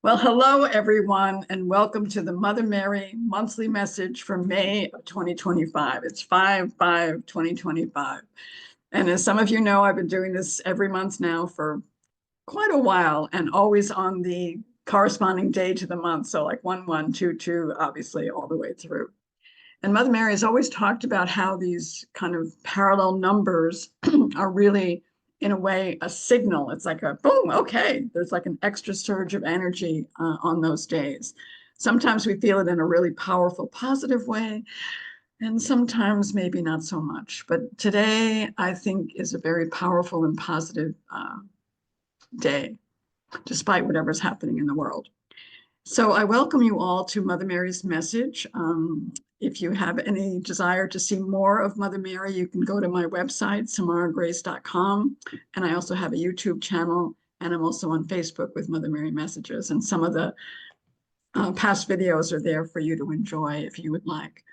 Well, hello, everyone, and welcome to the Mother Mary monthly message for May of 2025. It's 5/5/2025. And as some of you know, I've been doing this every month now for quite a while and always on the corresponding day to the month. So like 1122, obviously, all the way through. And Mother Mary has always talked about how these kind of parallel numbers are really, in a way, a signal. It's like a boom, okay, there's like an extra surge of energy on those days. Sometimes we feel it in a really powerful, positive way, and sometimes maybe not so much. But today, I think, is a very powerful and positive day, despite whatever's happening in the world. So I welcome you all to Mother Mary's message. If you have any desire to see more of Mother Mary, you can go to my website, samaragrace.com. And I also have a YouTube channel, and I'm also on Facebook with Mother Mary Messages. And some of the past videos are there for you to enjoy if you would like.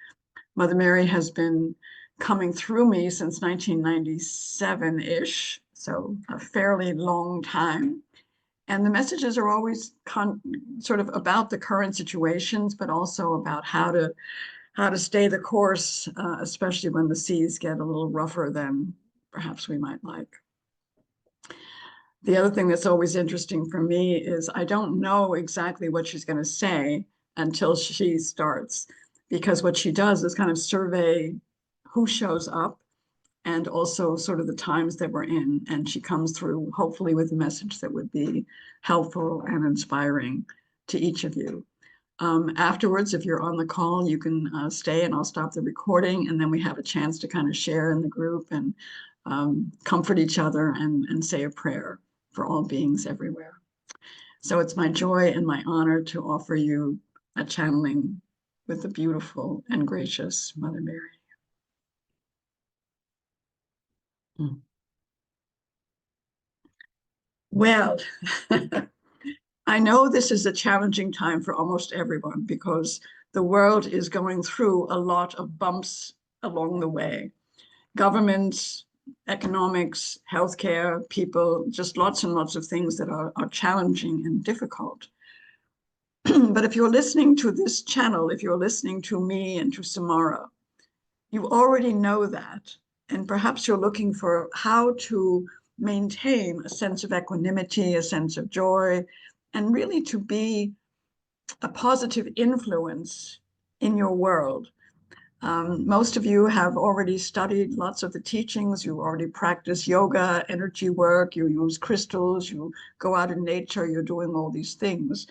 Mother Mary has been coming through me since 1997-ish, so a fairly long time. And the messages are always sort of about the current situations, but also about how to stay the course, especially when the seas get a little rougher than perhaps we might like. The other thing that's always interesting for me is I don't know exactly what she's going to say until she starts, because what she does is kind of survey who shows up and also sort of the times that we're in. And she comes through, hopefully, with a message that would be helpful and inspiring to each of you. Afterwards, if you're on the call, you can stay and I'll stop the recording, and then we have a chance to kind of share in the group and comfort each other and say a prayer for all beings everywhere. So it's my joy and my honor to offer you a channeling with the beautiful and gracious Mother Mary. Well, I know this is a challenging time for almost everyone because the world is going through a lot of bumps along the way. Governments, economics, healthcare, people, just lots and lots of things that are challenging and difficult. But if you're listening to this channel, if you're listening to me and to Samara, you already know that. And perhaps you're looking for how to maintain a sense of equanimity, a sense of joy, and really to be a positive influence in your world. Most of you have already studied lots of the teachings. You already practice yoga, energy work, you use crystals, you go out in nature, you're doing all these things.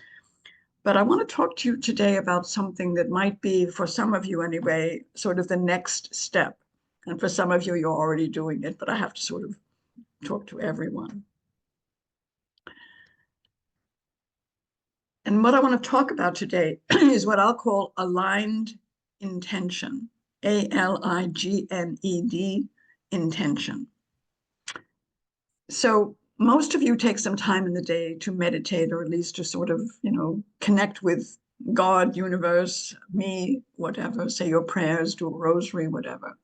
But I want to talk to you today about something that might be, for some of you anyway, sort of the next step. And for some of you, you're already doing it, but I have to sort of talk to everyone. And what I want to talk about today is what I'll call aligned intention, ALIGNED, intention. So most of you take some time in the day to meditate, or at least to sort of, connect with God, universe, me, whatever, say your prayers, do a rosary, whatever.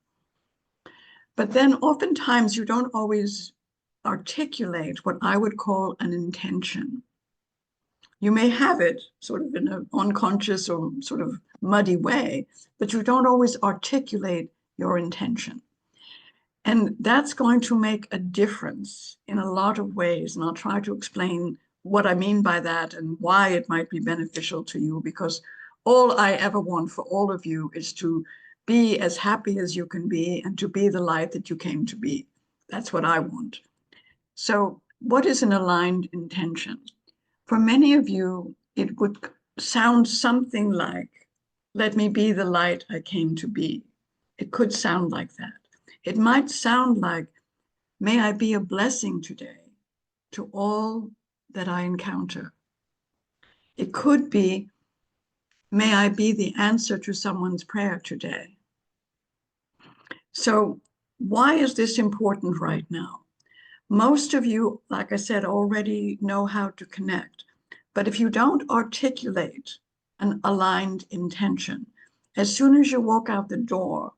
But then oftentimes you don't always articulate what I would call an intention. You may have it sort of in an unconscious or sort of muddy way, but you don't always articulate your intention. And that's going to make a difference in a lot of ways. And I'll try to explain what I mean by that and why it might be beneficial to you, because all I ever want for all of you is to be as happy as you can be and to be the light that you came to be. That's what I want. So what is an aligned intention? For many of you, it would sound something like, let me be the light I came to be. It could sound like that. It might sound like, may I be a blessing today to all that I encounter. It could be, may I be the answer to someone's prayer today. So why is this important right now? Most of you, like I said, already know how to connect. But if you don't articulate an aligned intention, as soon as you walk out the door,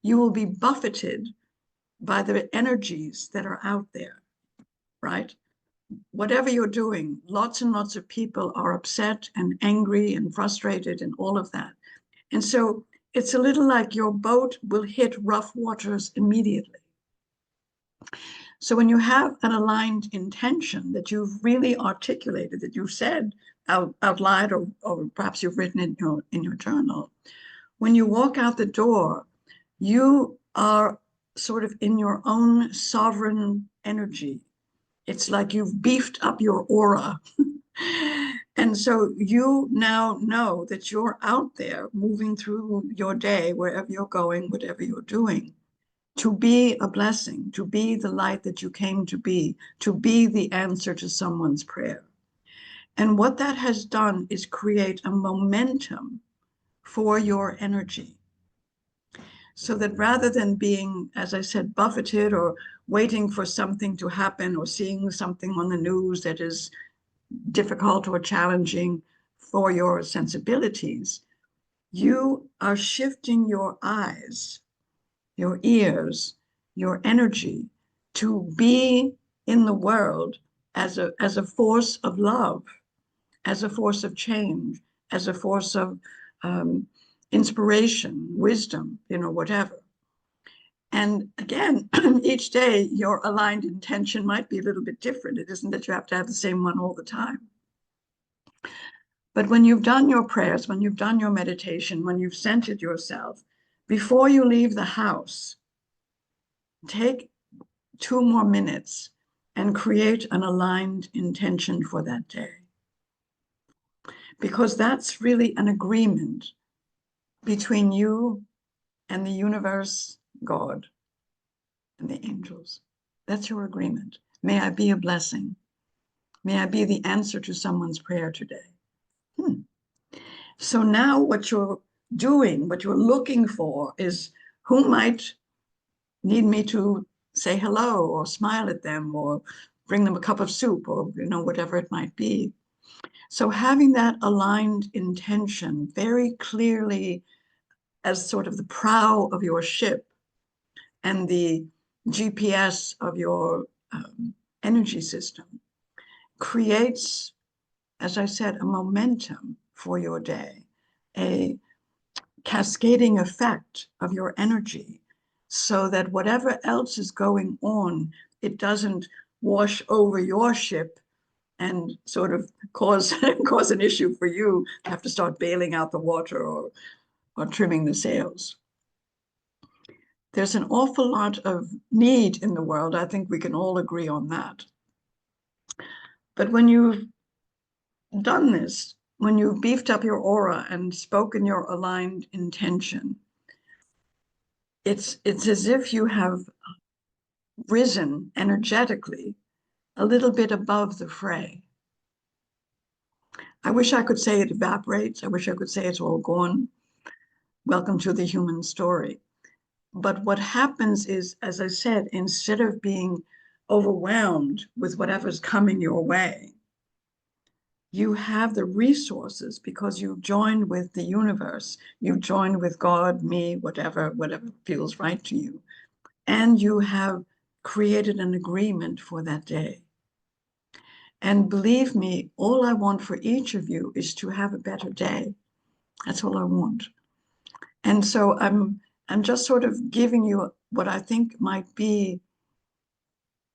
you will be buffeted by the energies that are out there, right? whatever you're doing, lots and lots of people are upset and angry and frustrated and all of that. And so it's a little like your boat will hit rough waters immediately. So when you have an aligned intention that you've really articulated, that you've said out loud, or perhaps you've written in your journal, when you walk out the door, you are sort of in your own sovereign energy. It's like you've beefed up your aura. And so you now know that you're out there moving through your day, wherever you're going, whatever you're doing, to be a blessing, to be the light that you came to be the answer to someone's prayer. And what that has done is create a momentum for your energy. So that rather than being, as I said, buffeted or waiting for something to happen or seeing something on the news that is difficult or challenging for your sensibilities, you are shifting your eyes, your ears, your energy to be in the world as a force of love, as a force of change, as a force of inspiration, wisdom, whatever. And again, each day your aligned intention might be a little bit different. It isn't that you have to have the same one all the time. But when you've done your prayers, when you've done your meditation, when you've centered yourself, before you leave the house, take 2 more minutes and create an aligned intention for that day. Because that's really an agreement between you and the universe, God, and the angels. That's your agreement. May I be a blessing. May I be the answer to someone's prayer today. So now what you're doing, what you're looking for is who might need me to say hello or smile at them or bring them a cup of soup or, whatever it might be. So having that aligned intention very clearly as sort of the prow of your ship and the GPS of your energy system creates, as I said, a momentum for your day, a cascading effect of your energy, so that whatever else is going on, it doesn't wash over your ship and sort of cause an issue for you to have to start bailing out the water or trimming the sails. There's an awful lot of need in the world. I think we can all agree on that. But when you've done this, when you've beefed up your aura and spoken your aligned intention, it's as if you have risen energetically a little bit above the fray. I wish I could say it evaporates. I wish I could say it's all gone. Welcome to the human story. But what happens is, as I said, instead of being overwhelmed with whatever's coming your way, you have the resources because you've joined with the universe, you've joined with God, me, whatever feels right to you, and you have created an agreement for that day. And believe me, all I want for each of you is to have a better day. That's all I want. And so I'm just sort of giving you what I think might be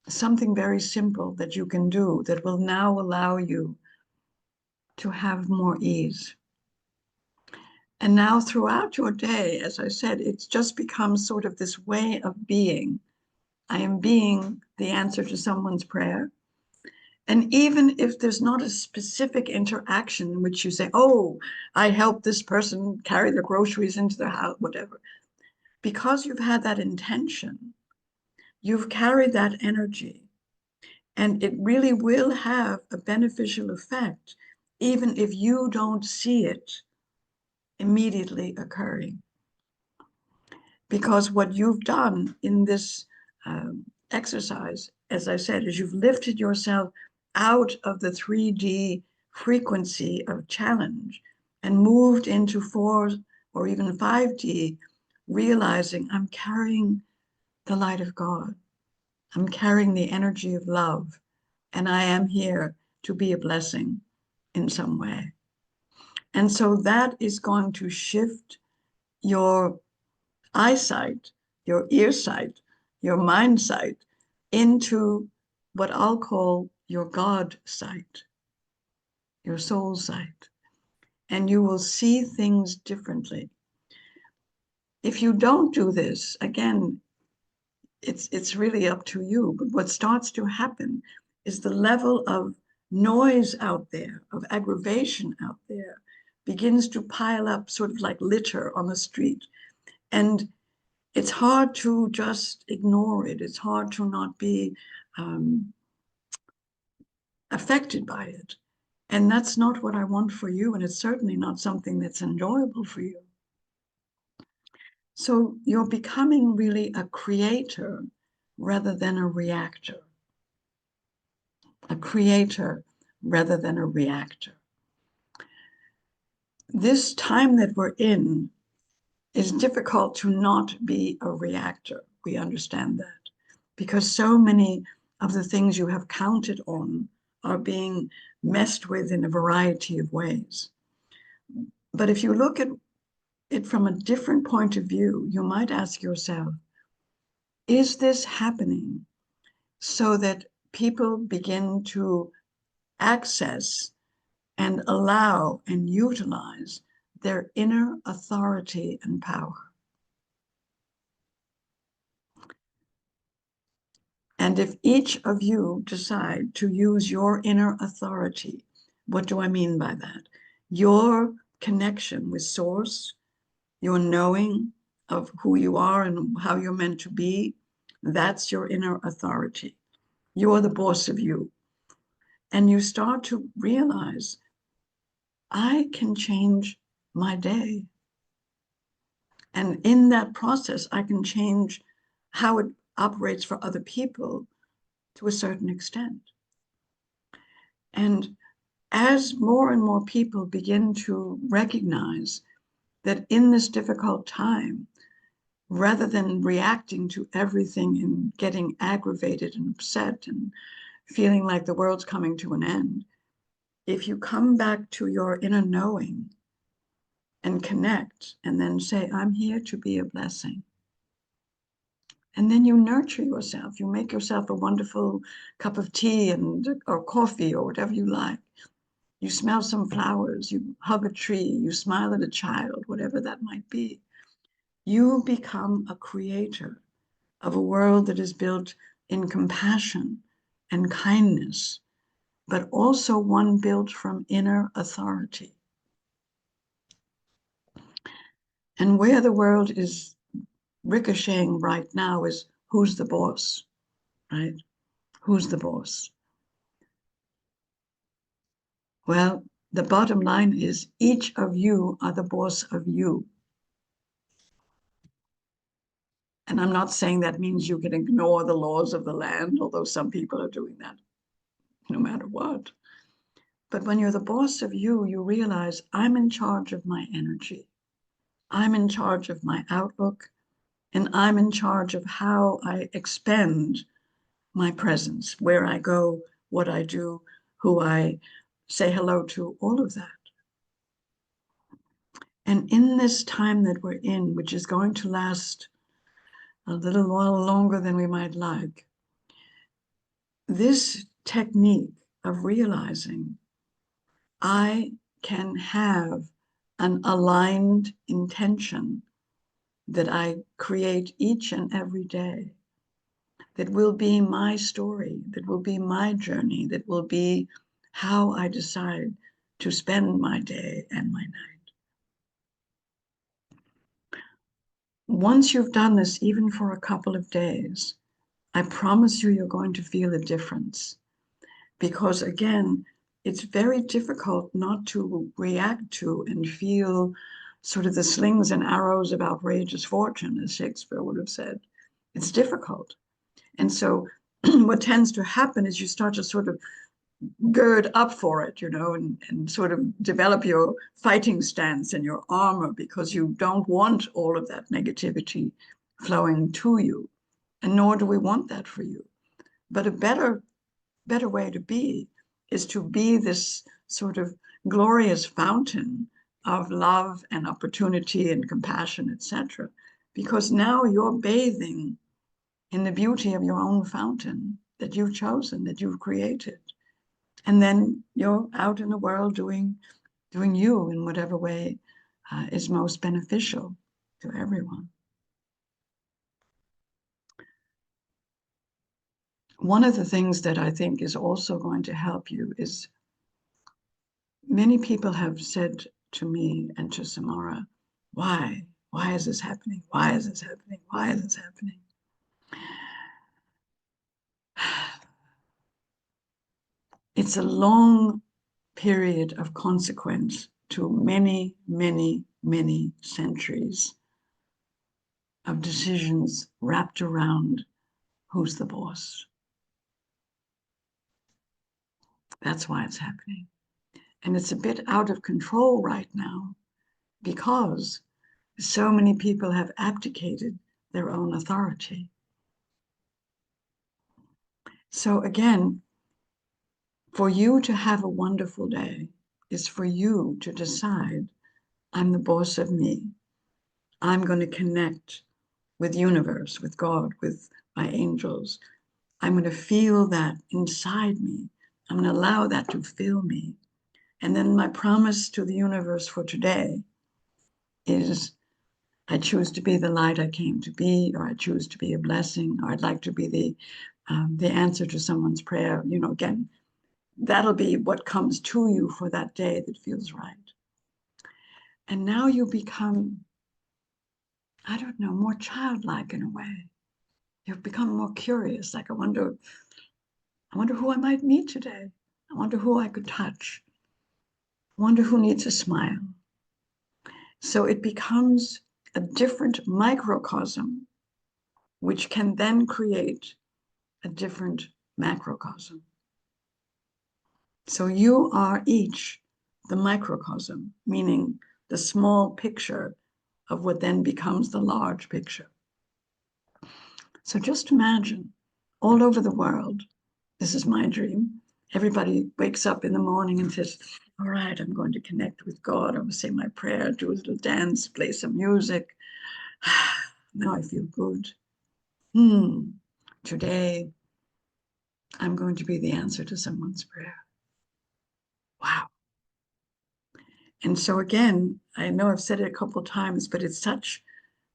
something very simple that you can do that will now allow you to have more ease. And now throughout your day, as I said, it's just become sort of this way of being. I am being the answer to someone's prayer. And even if there's not a specific interaction in which you say, oh, I helped this person carry their groceries into their house, whatever, because you've had that intention, you've carried that energy, and it really will have a beneficial effect, even if you don't see it immediately occurring. Because what you've done in this exercise, as I said, is you've lifted yourself out of the 3D frequency of challenge and moved into 4 or even 5D, realizing I'm carrying the light of God. I'm carrying the energy of love. and I am here to be a blessing in some way. And so that is going to shift your eyesight, your ear sight, your mind sight into what I'll call your God sight, your soul sight. And you will see things differently. If you don't do this, again, it's really up to you. But what starts to happen is the level of noise out there, of aggravation out there, begins to pile up sort of like litter on the street. And it's hard to just ignore it. It's hard to not be affected by it. And that's not what I want for you. And it's certainly not something that's enjoyable for you. So you're becoming really a creator rather than a reactor. A creator rather than a reactor. This time that we're in is difficult to not be a reactor. We understand that because so many of the things you have counted on are being messed with in a variety of ways. But if you look at it from a different point of view, you might ask yourself, is this happening so that people begin to access and allow and utilize their inner authority and power? And if each of you decide to use your inner authority, what do I mean by that? Your connection with Source, your knowing of who you are and how you're meant to be, that's your inner authority. You're the boss of you. And you start to realize, I can change my day. And in that process, I can change how it operates for other people to a certain extent. And as more and more people begin to recognize that in this difficult time, rather than reacting to everything and getting aggravated and upset and feeling like the world's coming to an end, if you come back to your inner knowing and connect and then say, I'm here to be a blessing. And then you nurture yourself. You make yourself a wonderful cup of tea or coffee or whatever you like. You smell some flowers, you hug a tree, you smile at a child, whatever that might be. You become a creator of a world that is built in compassion and kindness, but also one built from inner authority. And where the world is ricocheting right now is who's the boss, right? Who's the boss? Well, the bottom line is each of you are the boss of you. And I'm not saying that means you can ignore the laws of the land, although some people are doing that no matter what. But when you're the boss of you, you realize I'm in charge of my energy. I'm in charge of my outlook, and I'm in charge of how I expend my presence, where I go, what I do, who I say hello to, all of that. And in this time that we're in, which is going to last a little while longer than we might like, this technique of realizing I can have an aligned intention that I create each and every day, that will be my story, that will be my journey, that will be how I decide to spend my day and my night. Once you've done this, even for a couple of days, I promise you, you're going to feel a difference. Because again, it's very difficult not to react to and feel sort of the slings and arrows of outrageous fortune, as Shakespeare would have said. It's difficult. And so what tends to happen is you start to sort of gird up for it, and sort of develop your fighting stance and your armor because you don't want all of that negativity flowing to you. And nor do we want that for you. But a better better way to be is to be this sort of glorious fountain of love and opportunity and compassion, etc. Because now you're bathing in the beauty of your own fountain that you've chosen, that you've created. And then you're out in the world doing you in whatever way is most beneficial to everyone. One of the things that I think is also going to help you is many people have said to me and to Samara, why? Why is this happening? Why is this happening? Why is this happening? It's a long period of consequence to many, many, many centuries of decisions wrapped around who's the boss. That's why it's happening. And it's a bit out of control right now because so many people have abdicated their own authority. So again, for you to have a wonderful day is for you to decide, I'm the boss of me. I'm going to connect with universe, with God, with my angels. I'm going to feel that inside me. I'm going to allow that to fill me. And then my promise to the universe for today is I choose to be the light I came to be, or I choose to be a blessing, or I'd like to be the answer to someone's prayer. You know, again, that'll be what comes to you for that day that feels right. And now you become, I don't know, more childlike in a way. You've become more curious. Like, I wonder who I might meet today. I wonder who I could touch. I wonder who needs a smile. So it becomes a different microcosm, which can then create a different macrocosm. So you are each the microcosm, meaning the small picture of what then becomes the large picture. So just imagine all over the world, this is my dream, everybody wakes up in the morning and says, all right, I'm going to connect with God. I'm going to say my prayer, do a little dance, play some music. Now I feel good. Today I'm going to be the answer to someone's prayer. Wow. And so again, I know I've said it a couple of times, but it's such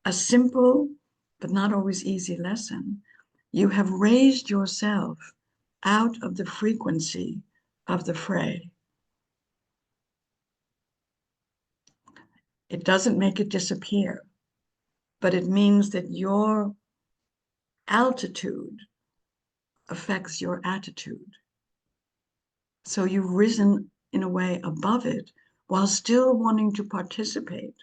a simple, but not always easy lesson. You have raised yourself out of the frequency of the fray. It doesn't make it disappear, but it means that your altitude affects your attitude. So you've risen in a way above it while still wanting to participate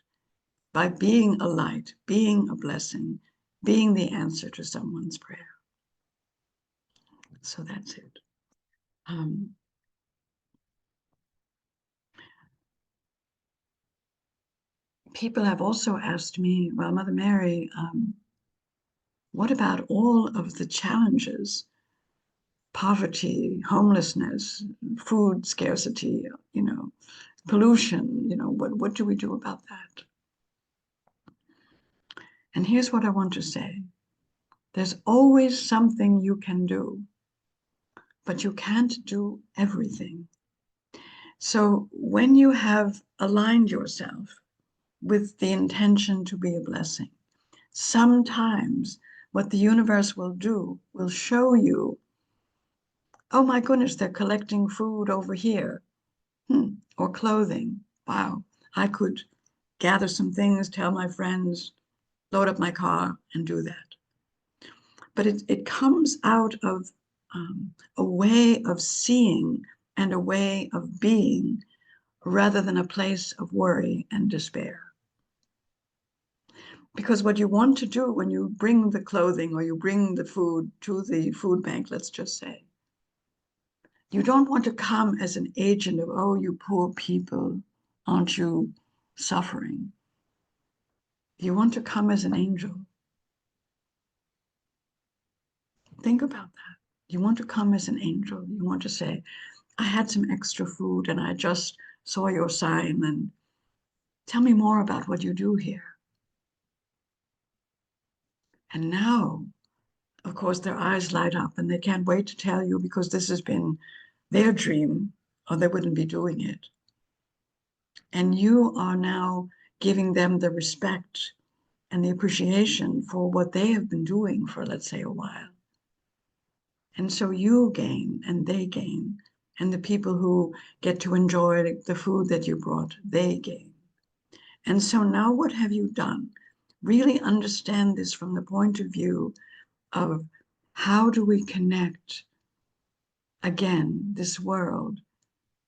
by being a light, being a blessing, being the answer to someone's prayer. So that's it. People have also asked me, well, Mother Mary, what about all of the challenges, poverty, homelessness, food scarcity, pollution, what do we do about that? And here's what I want to say. There's always something you can do, but you can't do everything. So when you have aligned yourself with the intention to be a blessing, sometimes what the universe will do will show you, oh my goodness, they're collecting food over here, or clothing. Wow, I could gather some things, tell my friends, load up my car and do that. But it comes out of a way of seeing and a way of being rather than a place of worry and despair. Because what you want to do when you bring the clothing or you bring the food to the food bank, let's just say, you don't want to come as an agent of, oh, you poor people, aren't you suffering? You want to come as an angel. Think about that. You want to come as an angel. You want to say, I had some extra food and I just saw your sign, and tell me more about what you do here. And now, of course, their eyes light up and they can't wait to tell you, because this has been their dream, or they wouldn't be doing it. And you are now giving them the respect and the appreciation for what they have been doing for, let's say, a while. And so you gain and they gain. And the people who get to enjoy the food that you brought, they gain. And so now what have you done? Really understand this from the point of view of how do we connect, again, this world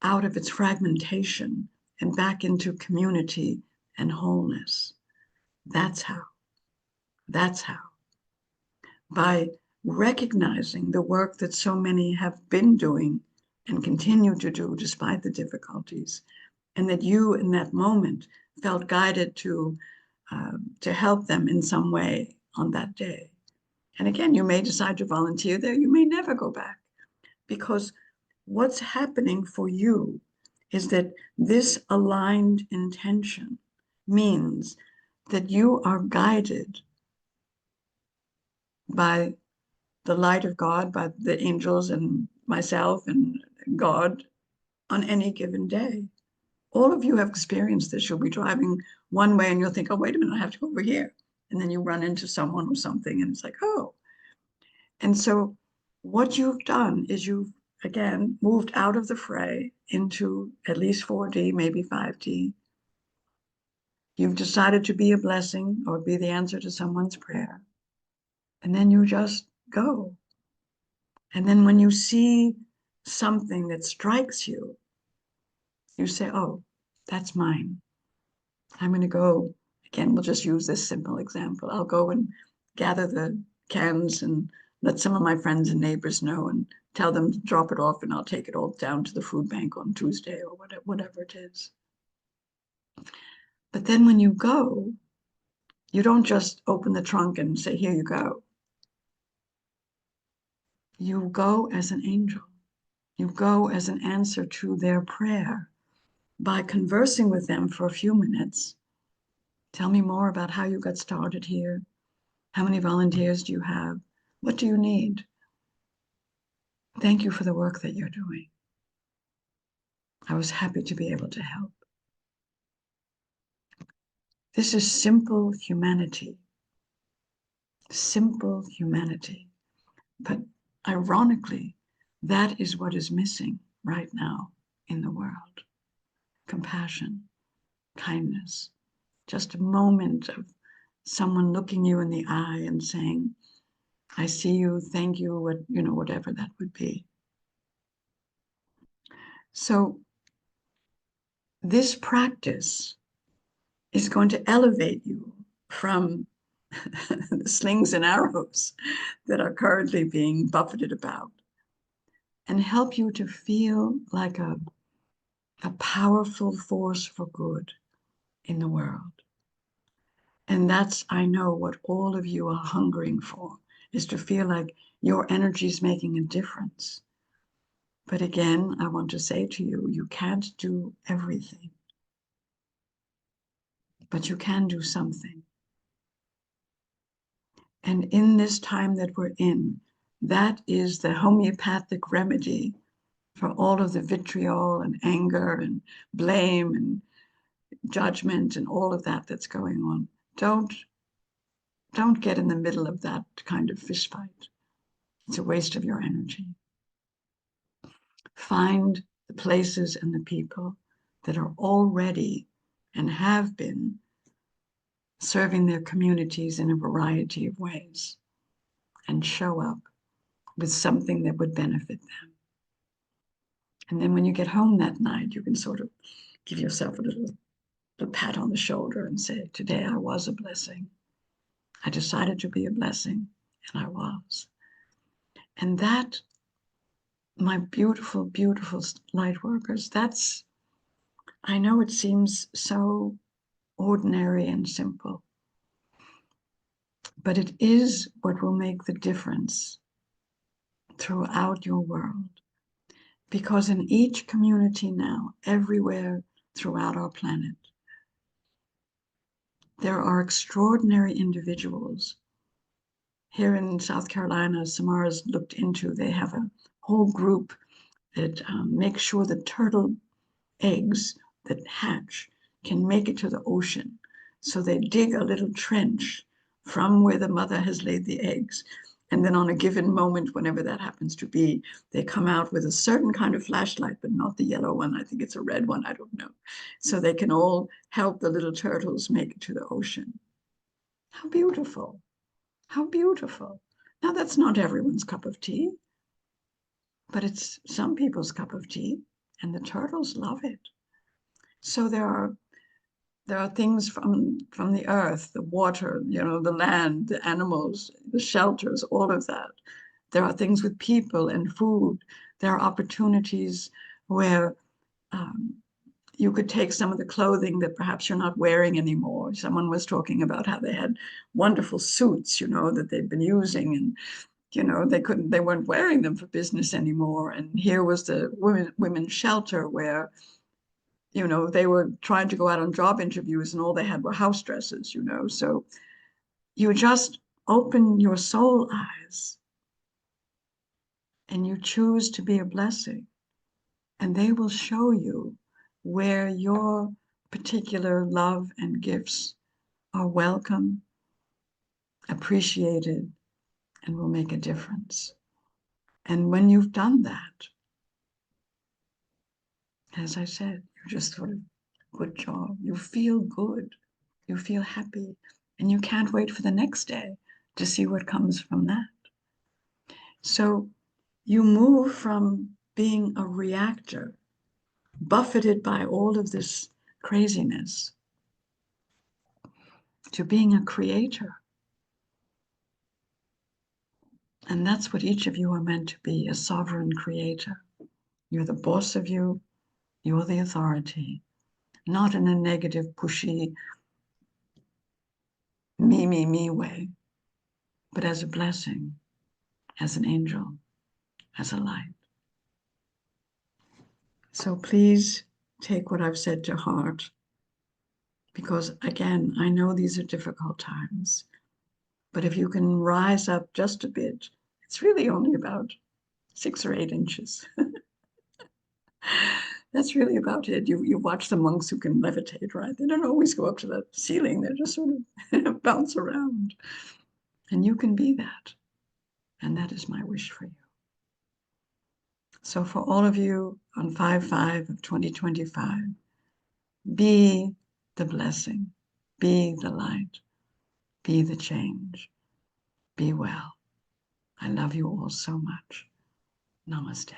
out of its fragmentation and back into community and wholeness. That's how. That's how. By recognizing the work that so many have been doing and continue to do despite the difficulties, and that you in that moment felt guided to help them in some way on that day. And again, you may decide to volunteer there, you may never go back, because what's happening for you is that this aligned intention means that you are guided by the light of God, by the angels and myself and God on any given day. All of you have experienced this. You'll be driving one way and you'll think, oh, wait a minute, I have to go over here. And then you run into someone or something and it's like, oh. And so what you've done is you've, again, moved out of the fray into at least 4D, maybe 5D. You've decided to be a blessing or be the answer to someone's prayer. And then you just go. And then when you see something that strikes you, you say, oh, that's mine. I'm going to go. Again, we'll just use this simple example. I'll go and gather the cans and let some of my friends and neighbors know and tell them to drop it off, and I'll take it all down to the food bank on Tuesday or whatever it is. But then when you go, you don't just open the trunk and say, here you go. You go as an angel. You go as an answer to their prayer by conversing with them for a few minutes. Tell me more about how you got started here. How many volunteers do you have? What do you need? Thank you for the work that you're doing. I was happy to be able to help. This is simple humanity. Simple humanity. But ironically, that is what is missing right now in the world. Compassion, kindness, just a moment of someone looking you in the eye and saying, I see you, thank you, whatever that would be. So this practice is going to elevate you from the slings and arrows that are currently being buffeted about, and help you to feel like a powerful force for good in the world. And that's, I know, what all of you are hungering for, is to feel like your energy is making a difference. But again, I want to say to you, you can't do everything, but you can do something. And in this time that we're in, that is the homeopathic remedy for all of the vitriol and anger and blame and judgment and all of that that's going on. Don't get in the middle of that kind of fistfight. It's a waste of your energy. Find the places and the people that are already and have been serving their communities in a variety of ways, and show up with something that would benefit them. And then when you get home that night, you can sort of give yourself a little pat on the shoulder and say, today I was a blessing. I decided to be a blessing, and I was. And that, my beautiful, beautiful light workers, that's, I know it seems so ordinary and simple, but it is what will make the difference throughout your world. Because in each community now, everywhere throughout our planet, there are extraordinary individuals. Here in South Carolina, Samara's looked into, they have a whole group that makes sure the turtle eggs that hatch can make it to the ocean. So they dig a little trench from where the mother has laid the eggs. And then on a given moment, whenever that happens to be, they come out with a certain kind of flashlight, but not the yellow one. I think it's a red one. I don't know. So they can all help the little turtles make it to the ocean. How beautiful. How beautiful. Now, that's not everyone's cup of tea, but it's some people's cup of tea, and the turtles love it. So there are things from the earth, the water, the land, the animals, the shelters, all of that. There are things with people and food. There are opportunities where you could take some of the clothing that perhaps you're not wearing anymore. Someone was talking about how they had wonderful suits, that they'd been using, and they weren't wearing them for business anymore. And here was the women's shelter where they were trying to go out on job interviews and all they had were house dresses. So you just open your soul eyes and you choose to be a blessing, and they will show you where your particular love and gifts are welcome, appreciated, and will make a difference. And when you've done that, as I said, you just sort of, good job. You feel good. You feel happy. And you can't wait for the next day to see what comes from that. So you move from being a reactor, buffeted by all of this craziness, to being a creator. And that's what each of you are meant to be, a sovereign creator. You're the boss of you. You're the authority, not in a negative, pushy, me way, but as a blessing, as an angel, as a light. So please take what I've said to heart, because again, I know these are difficult times, but if you can rise up just a bit, it's really only about 6 or 8 inches. That's really about it. You watch the monks who can levitate, right? They don't always go up to the ceiling. They just sort of bounce around. And you can be that. And that is my wish for you. So for all of you on 5/5 of 2025, be the blessing, be the light, be the change, be well. I love you all so much. Namaste.